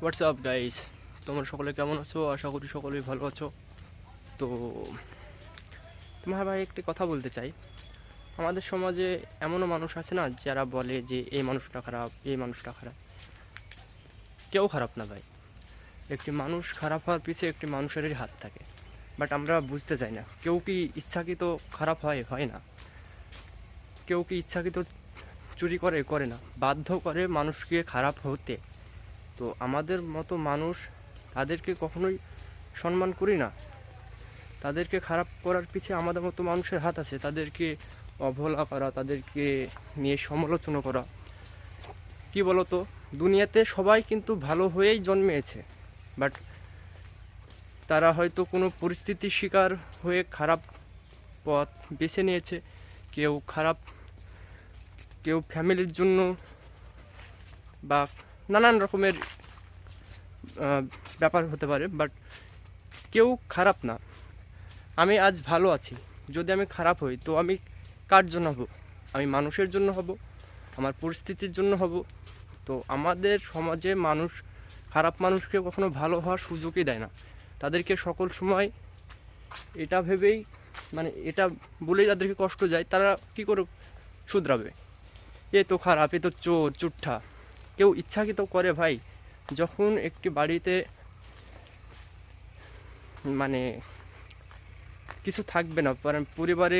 WhatsApp guys, তোমরা সকলে কেমন আছো? আশা করি সকলেই ভালো আছো। তো তোমার ভাই একটি কথা বলতে চাই। আমাদের সমাজে এমনও মানুষ আছে না যারা বলে যে এই মানুষটা খারাপ, এই মানুষটা খারাপ। কেউ খারাপ না ভাই। একটি মানুষ খারাপ হওয়ার পিছিয়ে একটি মানুষেরই হাত থাকে, বাট আমরা বুঝতে চাই না। কেউ কি ইচ্ছাকৃত খারাপ হয়? হয় না। কেউ কি ইচ্ছাকৃত চুরি করে? করে না। বাধ্য করে মানুষকে খারাপ হতে। তো আমাদের মতো মানুষ তাদেরকে কখনোই সম্মান করি না। তাদেরকে খারাপ করার পিছিয়ে আমাদের মতো মানুষের হাত আছে। তাদেরকে অবহেলা করা, তাদেরকে নিয়ে সমালোচনা করা, কি বলতো, দুনিয়াতে সবাই কিন্তু ভালো হয়েই জন্মেছে, বাট তারা হয়তো কোনো পরিস্থিতির শিকার হয়ে খারাপ পথ বেছে নিয়েছে। কেউ খারাপ, কেউ ফ্যামিলির জন্য বা নানান রকমের ব্যাপার হতে পারে, বাট কেউ খারাপ না। আমি আজ ভালো আছি, যদি আমি খারাপ হই তো আমি কার জন্য হব? আমি মানুষের জন্য হব, আমার পরিস্থিতির জন্য হব। তো আমাদের সমাজে মানুষ খারাপ মানুষকে কখনো ভালো হওয়ার সুযোগই দেয় না। তাদেরকে সকল সময় এটা ভেবেই, মানে এটা বলেই তাদেরকে কষ্ট যায়। তারা কি করে শুধরাবে? এ তো খারাপ, এ তো চোর চুট্টা। কেউ ইচ্ছাকৃত করে ভাই। যখন একটি বাড়িতে মানে কিছু থাকবে না, পরিবারে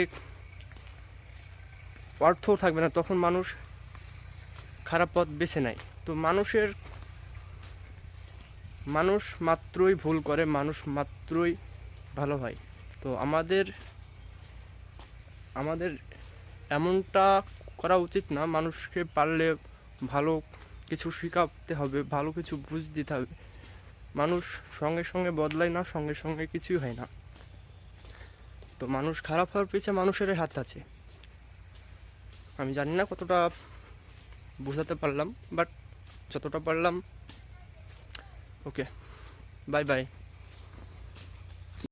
অর্থও থাকবে না, তখন মানুষ খারাপ পথ বেছে নেয়। তো মানুষ মাত্রই ভুল করে, মানুষ মাত্রই ভালো হয়। তো আমাদের আমাদের এমনটা করা উচিত না। মানুষকে পারলে ভালো কিছু শেখাতে হবে, ভালো কিছু বুঝ দিতে হবে। মানুষ সঙ্গে সঙ্গে বদলায় না, সঙ্গে সঙ্গে কিছুই হয় না। তো মানুষ খারাপ হওয়ার পিছনে মানুষের হাত আছে। আমি জানি না কতটা বোঝাতে পারলাম, বাট যতটা পারলাম। ওকে, বাই বাই।